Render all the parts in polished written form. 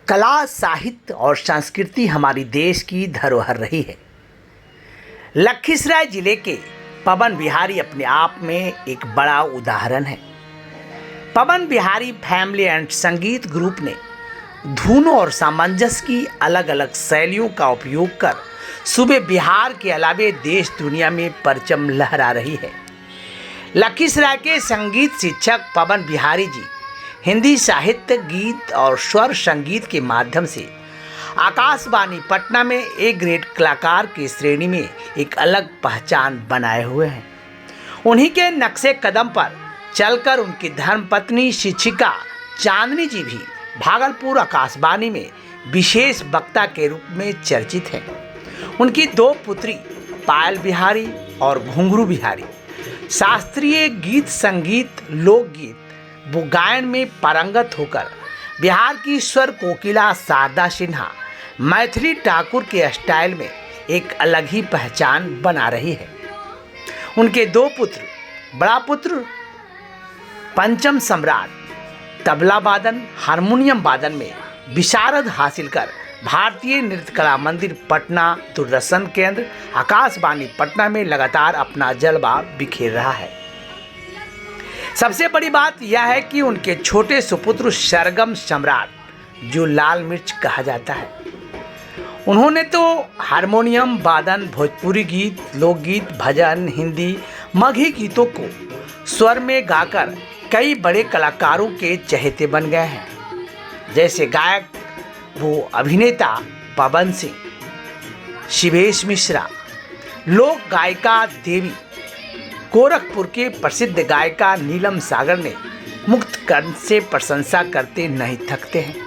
कला, साहित्य और संस्कृति हमारी देश की धरोहर रही है। लखीसराय जिले के पवन बिहारी अपने आप में एक बड़ा उदाहरण है। पवन बिहारी फैमिली एंड संगीत ग्रुप ने धुनों और सामंजस्य की अलग अलग शैलियों का उपयोग कर सूबे बिहार के अलावे देश दुनिया में परचम लहरा रही है। लखीसराय के संगीत शिक्षक पवन बिहारी जी हिंदी साहित्य, गीत और स्वर संगीत के माध्यम से आकाशवाणी पटना में ए ग्रेड कलाकार की श्रेणी में एक अलग पहचान बनाए हुए हैं। उन्हीं के नक्शे कदम पर चलकर उनकी धर्मपत्नी शिक्षिका चांदनी जी भी भागलपुर आकाशवाणी में विशेष वक्ता के रूप में चर्चित हैं। उनकी दो पुत्री पायल बिहारी और घुंघरू बिहारी शास्त्रीय गीत, संगीत, लोकगीत वो गायन में पारंगत होकर बिहार की स्वर कोकिला शारदा सिन्हा मैथिली ठाकुर के स्टाइल में एक अलग ही पहचान बना रही है। उनके दो पुत्र, बड़ा पुत्र पंचम सम्राट तबला वादन, हारमोनियम वादन में विशारद हासिल कर भारतीय नृत्य कला मंदिर पटना, दूरदर्शन केंद्र, आकाशवाणी पटना में लगातार अपना जलवा बिखेर रहा है। सबसे बड़ी बात यह है कि उनके छोटे सुपुत्र सरगम सम्राट, जो लाल मिर्च कहा जाता है, उन्होंने तो हारमोनियम वादन, भोजपुरी गीत, लोकगीत, भजन, हिंदी, मगही गीतों को स्वर में गाकर कई बड़े कलाकारों के चहेते बन गए हैं। जैसे गायक वो अभिनेता पवन सिंह, शिवेश मिश्रा, लोक गायिका देवी, गोरखपुर के प्रसिद्ध गायिका नीलम सागर ने मुक्त कंठ से प्रशंसा करते नहीं थकते हैं।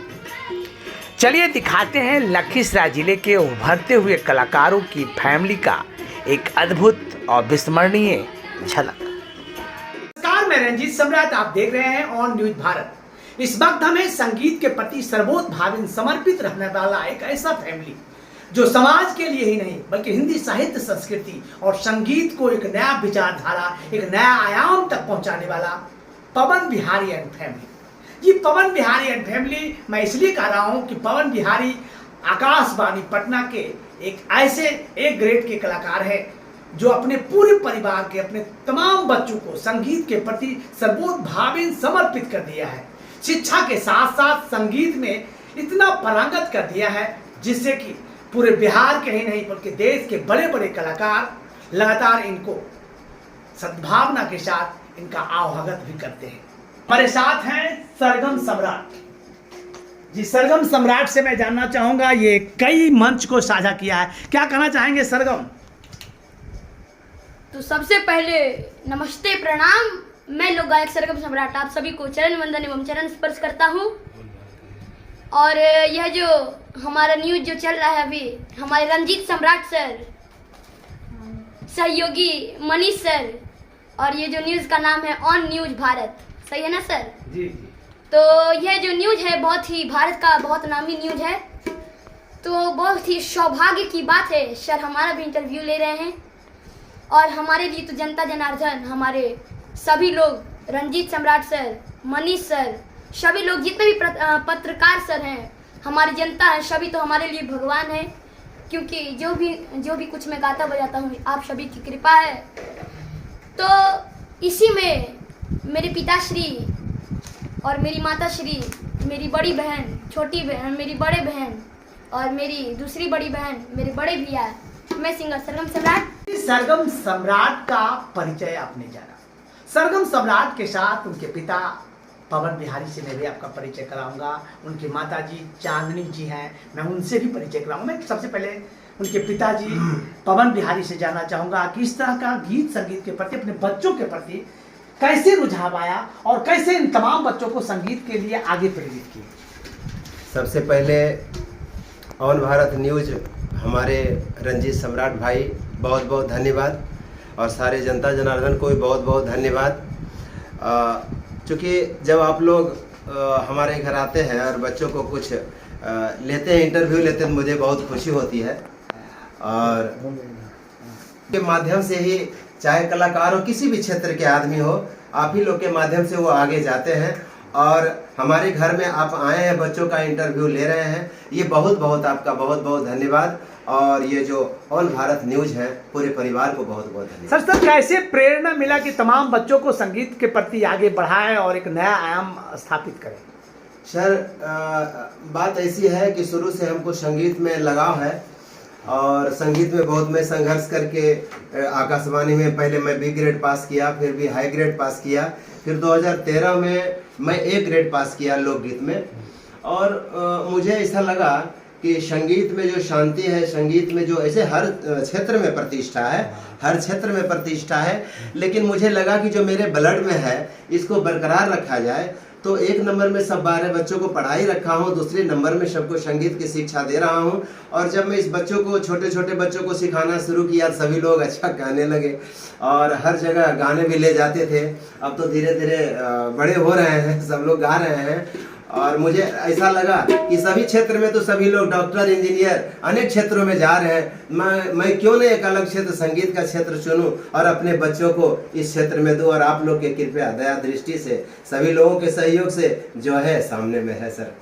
चलिए दिखाते हैं लखीसराय जिले के उभरते हुए कलाकारों की फैमिली का एक अद्भुत और विस्मरणीय झलक। नमस्कार, मैं रंजीत सम्राट, आप देख रहे हैं ऑन न्यूज भारत। इस वक्त हमें संगीत के प्रति सर्वोत भावन समर्पित रहने वाला एक ऐसा फैमिली जो समाज के लिए ही नहीं बल्कि हिंदी साहित्य, संस्कृति और संगीत को एक नया विचारधारा, एक नया आयाम तक पहुंचाने वाला पवन बिहारी एंड फैमिली। ये पवन बिहारी एंड फैमिली मैं इसलिए कह रहा हूं कि पवन बिहारी आकाशवाणी पटना के एक ऐसे एक ग्रेड के कलाकार हैं जो अपने पूरे परिवार के, अपने तमाम बच्चों को संगीत के प्रति सर्वोत भावन समर्पित कर दिया है। शिक्षा के साथ साथ संगीत में इतना पारंगत कर दिया है जिससे कि पूरे बिहार के ही नहीं बल्कि देश के बड़े बड़े कलाकार लगातार इनको सद्भावना के साथ इनका आवभगत भी करते हैं। हमारे साथ हैं सरगम सम्राट जी। सरगम सम्राट से मैं जानना चाहूंगा, ये कई मंच को साझा किया है, क्या कहना चाहेंगे सरगम? तो सबसे पहले नमस्ते, प्रणाम। मैं लोक गायक सरगम सम्राट आप सभी को चरण वंदन एवं चरण स्पर्श करता हूँ। और यह जो हमारा न्यूज जो चल रहा है अभी, हमारे रंजीत सम्राट सर, सहयोगी मनीष सर, और ये जो न्यूज का नाम है ऑन न्यूज भारत, सही है ना सर? जी। तो यह जो न्यूज है बहुत ही भारत का बहुत नामी न्यूज है, तो बहुत ही सौभाग्य की बात है सर हमारा भी इंटरव्यू ले रहे हैं। और हमारे लिए तो जनता जनार्दन, हमारे सभी लोग, रंजीत सम्राट सर, मनीष सर, सभी लोग जितने भी पत्रकार सर हैं, हमारी जनता है, सभी तो हमारे लिए भगवान है। क्योंकि जो भी कुछ मैं गाता बजाता हूँ आप सभी की कृपा है। तो इसी में मेरे पिताश्री और मेरी माताश्री, मेरी बड़ी बहन, छोटी बहन, मेरी बड़े बहन और मेरी दूसरी बड़ी बहन, मेरे बड़े भैया, मैं सिंगर सरगम सम्राट। सरगम सम्राट का परिचय आपने जाना। सरगम सम्राट के साथ उनके पिता पवन बिहारी से मैं भी आपका परिचय कराऊंगा। उनकी माता जी चांदनी जी हैं, मैं उनसे भी परिचय कराऊंगा। मैं सबसे पहले उनके पिताजी पवन बिहारी से जानना चाहूंगा कि इस तरह का गीत संगीत के प्रति, अपने बच्चों के प्रति कैसे रुझाव आया और कैसे इन तमाम बच्चों को संगीत के लिए आगे प्रेरित किया? सबसे पहले ऑन भारत न्यूज हमारे रंजीत सम्राट भाई बहुत बहुत धन्यवाद, और सारे जनता जनार्दन को भी बहुत बहुत धन्यवाद। चूँकि जब आप लोग हमारे घर आते हैं और बच्चों को कुछ लेते हैं, इंटरव्यू लेते हैं, मुझे बहुत खुशी होती है। और के माध्यम से ही, चाहे कलाकार हो, किसी भी क्षेत्र के आदमी हो, आप ही लोग के माध्यम से वो आगे जाते हैं और हमारे घर में आप आए हैं, बच्चों का इंटरव्यू ले रहे हैं, ये बहुत बहुत आपका बहुत बहुत धन्यवाद। और ये जो ऑल भारत न्यूज है, पूरे परिवार को बहुत बहुत धन्यवाद। सर कैसे प्रेरणा मिला कि तमाम बच्चों को संगीत के प्रति आगे बढ़ाएं और एक नया आयाम स्थापित करें? सर बात ऐसी है कि शुरू से हमको संगीत में लगाव है और संगीत में बहुत मैं संघर्ष करके आकाशवाणी में पहले मैं बी ग्रेड पास किया, फिर भी हाई ग्रेड पास किया, फिर 2013 में मैं ए ग्रेड पास किया लोकगीत में। और मुझे ऐसा लगा कि संगीत में जो शांति है, संगीत में जो ऐसे हर क्षेत्र में प्रतिष्ठा है, हर क्षेत्र में प्रतिष्ठा है, लेकिन मुझे लगा कि जो मेरे ब्लड में है इसको बरकरार रखा जाए। तो एक नंबर में सब 12 बच्चों को पढ़ाई रखा हूँ, दूसरे नंबर में सबको संगीत की शिक्षा दे रहा हूँ। और जब मैं इस बच्चों को, छोटे छोटे बच्चों को सिखाना शुरू किया, सभी लोग अच्छा गाने लगे और हर जगह गाने भी ले जाते थे। अब तो धीरे धीरे बड़े हो रहे हैं, सब लोग गा रहे हैं। और मुझे ऐसा लगा कि सभी क्षेत्र में तो सभी लोग डॉक्टर, इंजीनियर अनेक क्षेत्रों में जा रहे हैं, मैं क्यों नहीं एक अलग क्षेत्र, संगीत का क्षेत्र चुनूं और अपने बच्चों को इस क्षेत्र में दूं। और आप लोग के कृपया दया दृष्टि से, सभी लोगों के सहयोग से जो है सामने में है। सर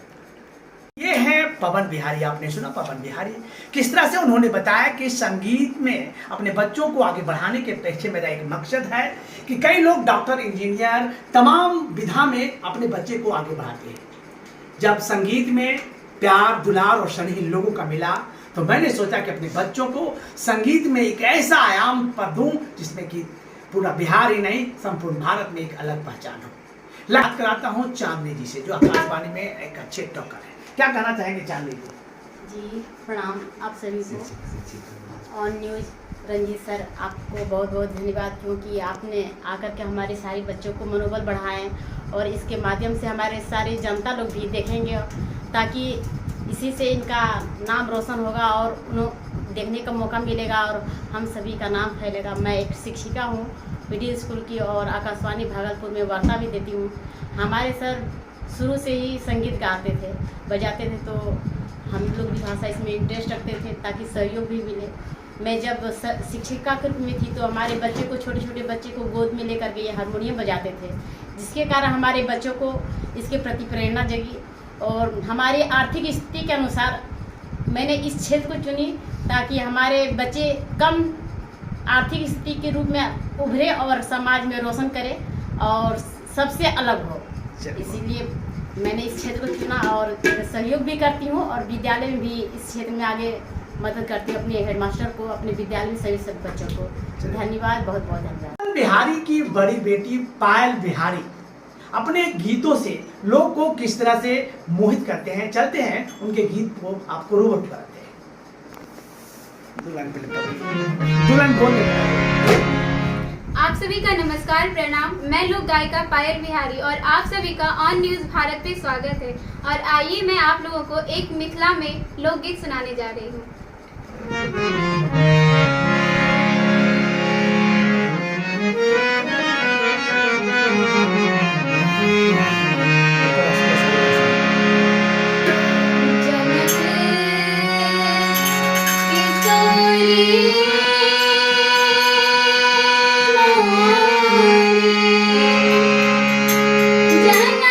ये है पवन बिहारी, आपने सुना पवन बिहारी किस तरह से उन्होंने बताया कि संगीत में अपने बच्चों को आगे बढ़ाने के पीछे मेरा एक मकसद है कि कई लोग डॉक्टर, इंजीनियर तमाम विधा में अपने बच्चे को आगे बढ़ाते हैं। जब संगीत में प्यार, दुलार और स्नेह इन लोगों का मिला तो मैंने सोचा कि अपने बच्चों को संगीत में एक ऐसा आयाम पर दूं जिसमें कि पूरा बिहार ही नहीं, संपूर्ण भारत में एक अलग पहचान हो। बात कराता हूँ चांदनी जी से, जो आकाशवाणी में एक अच्छे टॉकर है। क्या कहना चाहेंगे चांदनी जी? जी प्रणाम आप सभी को। ऑन न्यूज रंजीत सर, आपको बहुत बहुत धन्यवाद, क्योंकि आपने आकर के हमारे सारे बच्चों को मनोबल बढ़ाएं और इसके माध्यम से हमारे सारे जनता लोग भी देखेंगे, ताकि इसी से इनका नाम रोशन होगा और उन्हें देखने का मौका मिलेगा और हम सभी का नाम फैलेगा। मैं एक शिक्षिका हूँ मिडिल स्कूल की और आकाशवाणी भागलपुर में वार्ता भी देती हूँ। हमारे सर शुरू से ही संगीत गाते थे, बजाते थे, तो हम लोग भी भाषा इसमें इंटरेस्ट रखते थे ताकि सहयोग भी मिले। मैं जब शिक्षिका के रूप में थी तो हमारे बच्चे को, छोटे छोटे बच्चे को गोद में लेकर के ये हारमोनियम बजाते थे, जिसके कारण हमारे बच्चों को इसके प्रति प्रेरणा जगी। और हमारी आर्थिक स्थिति के अनुसार मैंने इस क्षेत्र को चुनी ताकि हमारे बच्चे कम आर्थिक स्थिति के रूप में उभरे और समाज में रोशन करें और सबसे अलग हो। इसीलिए मैंने इस क्षेत्र को चुना और सहयोग भी करती हूँ और विद्यालय में भी इस क्षेत्र में आगे मदद करती हूँ अपने हेडमास्टर को, अपने विद्यालय में सभी सब बच्चों को। धन्यवाद, बहुत बहुत धन्यवाद। बिहारी की बड़ी बेटी पायल बिहारी अपने गीतों से लोग को किस तरह से मोहित करते हैं, चलते हैं उनके गीत को आपको रूबरू कराते हैं। दुल्हन बोल आप सभी का नमस्कार, प्रणाम। मैं लोक गायिका पायल बिहारी और आप सभी का ऑन न्यूज भारत पे स्वागत है। और आइए मैं आप लोगों को एक मिथिला में लोकगीत सुनाने जा रही हूँ। जनक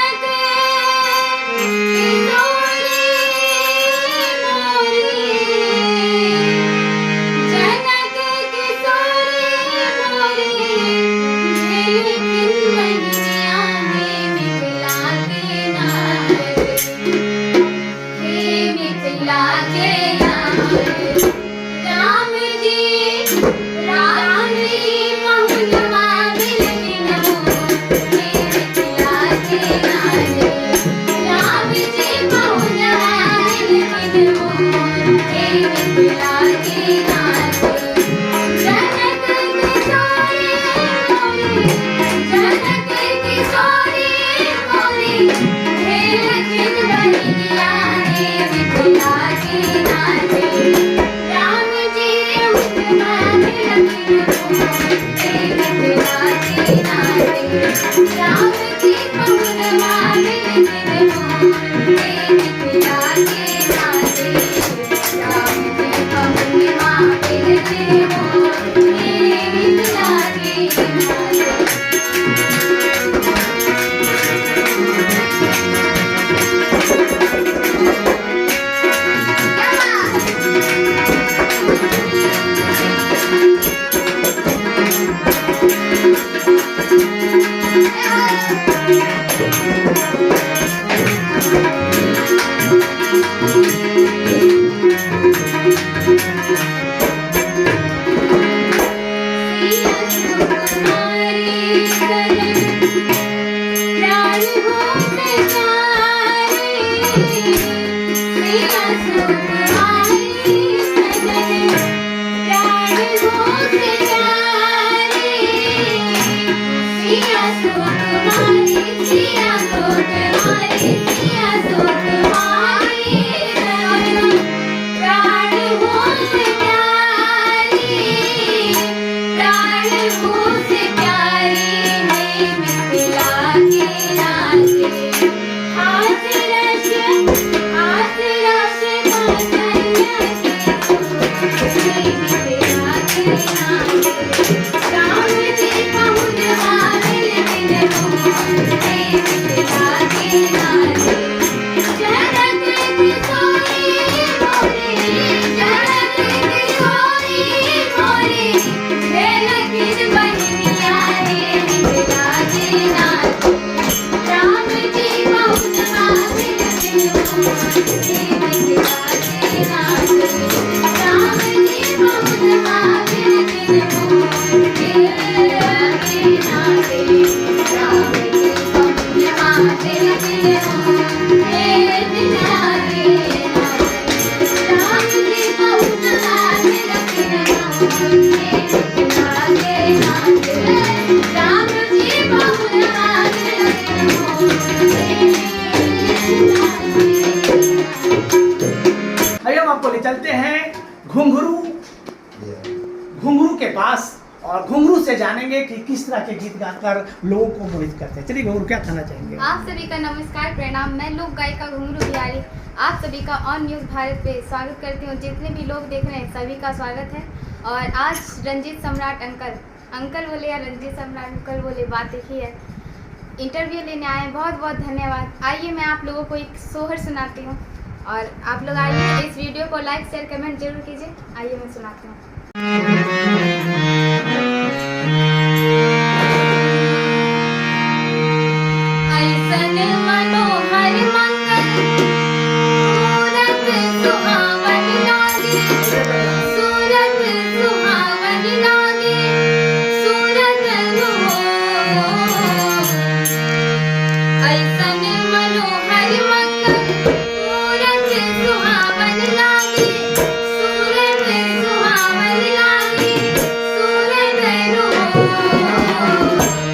खुशबू से प्यारी है मिथिला की नारी। हाथ रस कौशल्या की मिथिला की नारी। राम जी बहुत भाविल दिन मोरे मिथिला की नारी। जगत किशोरी मोरे, जगत किशोरी मोरे, झलकित बहनिया रे मिथिला की नारी। राम जी बहुत भाविल दिन मोरे मिथिला की नारी। राम जी बहुत भाविल दिन मोरे मिथिला की नारी। राम जी बहुत भाविल दिन मोरे मिथिला की नारी। राम जी बहुत भाविल दिन मोरे मिथिला की नारी। राम जी बहुत भाविल दिन मोरे मिथिला की नारी। आइए हम आपको ले चलते हैं घुंघरू के पास और घुंघरू से जानेंगे कि किस तरह के गीत गाकर लोगों को मोहित करते हैं। चलिए घुंघरू, क्या कहना चाहेंगे? आप सभी का नमस्कार, प्रणाम। मैं लोक गायिका घुंघरू बिहारी आप सभी का ऑन न्यूज़ भारत पे स्वागत करती हूँ। जितने भी लोग देख रहे हैं सभी का स्वागत है। और आज रंजीत सम्राट अंकल बोले या रंजीत सम्राट अंकल बोले, बात एक ही है। इंटरव्यू लेने आए, बहुत बहुत धन्यवाद। आइए मैं आप लोगों को एक सोहर सुनाती हूँ और आप लोग आइए इस वीडियो को लाइक शेयर कमेंट जरूर कीजिए। आइए मैं सुनाती हूँ। ऐसन मनोहर मंगल सूरत सुहावन लागे, सूरत सुहावन लागे, सूरत ऐसन मनोहर मंगल सूरत सुहावन लागे, सूरत सुहावन लागे, सूरत राजा जी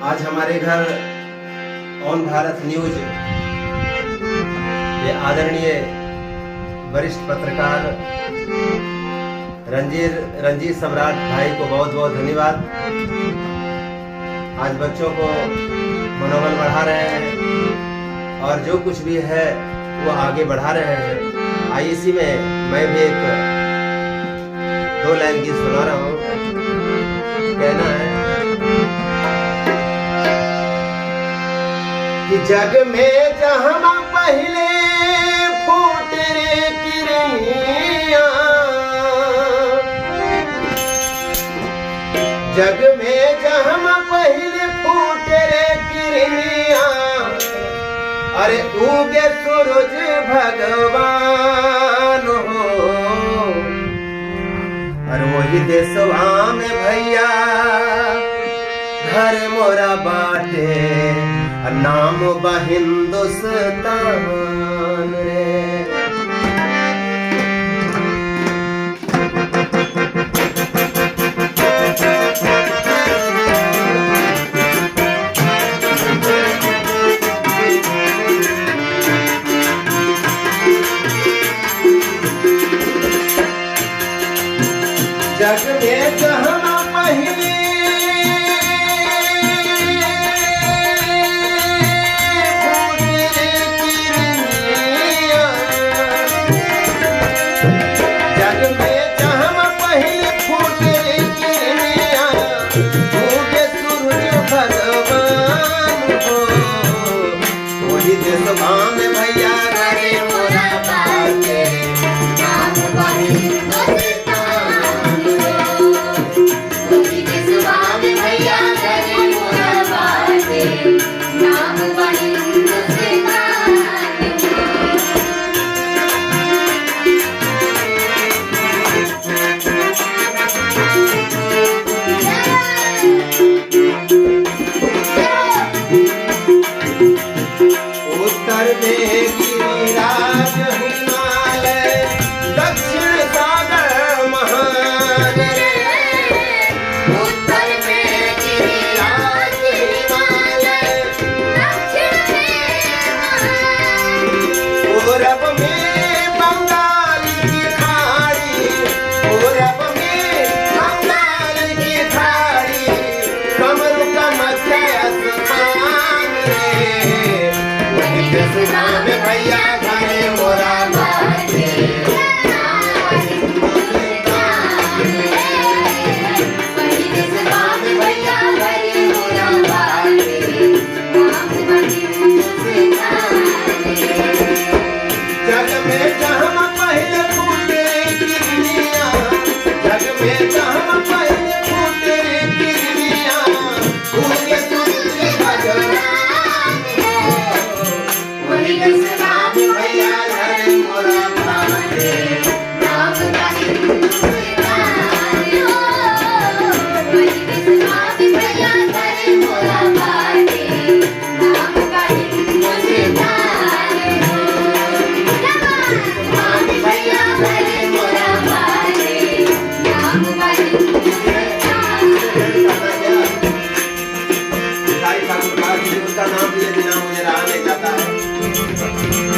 आज हमारे घर ऑन भारत न्यूज के आदरणीय वरिष्ठ पत्रकार रंजीत सम्राट भाई को बहुत बहुत धन्यवाद। आज बच्चों को मनोबल बढ़ा रहे हैं और जो कुछ भी है वो आगे बढ़ा रहे हैं। आई इसी में मैं भी एक 2 लाइन गीत सुना रहा हूँ। कहना है कि जग में जहाँ पहले फूट रे किरनिया, जग में जहाँ पहले फूट रे किरनिया, अरे उगे सूरज भगवान हो। और वही देशवा में भैया घर मोरा बाटे, नाम बा हिंदुस्तान रे। जग में जहाँ पहले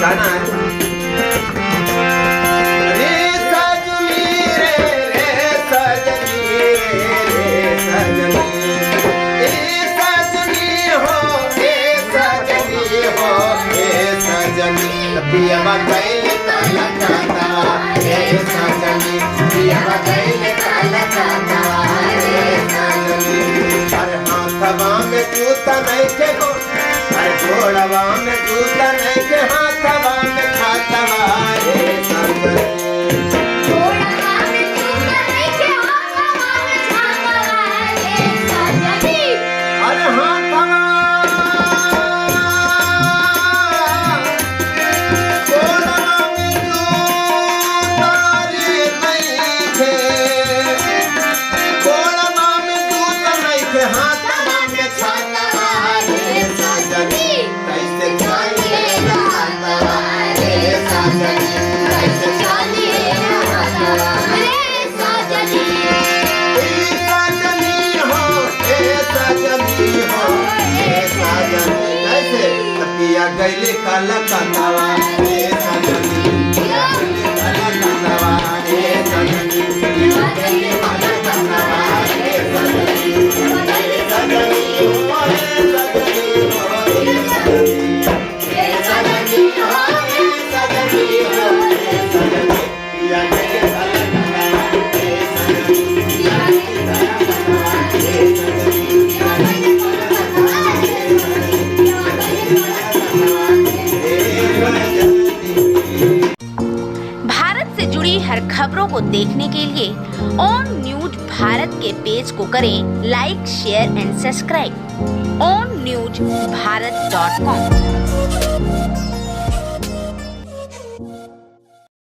गाना है। रे सजनी रे सजनी रे सजनी हो रे सजनी हो रे सजनी पिया कैल काला काला रे सजनी पिया कैल काला काला रे सजनी। अरे हाथवा में जूता नहीं के हो, अरे घोड़वा में जूता नहीं के, हाथवा में खातवा रे सजनी। घोड़वा में जूता नहीं के, हाथवा में खातवा रे सजनी। अरे हाथवा गैले काला कांदावा रे सजनी, गैले काला कांदावा रे सजनी। को देखने के लिए ऑन न्यूज भारत के पेज को करें like, share and subscribe. On news भारत.com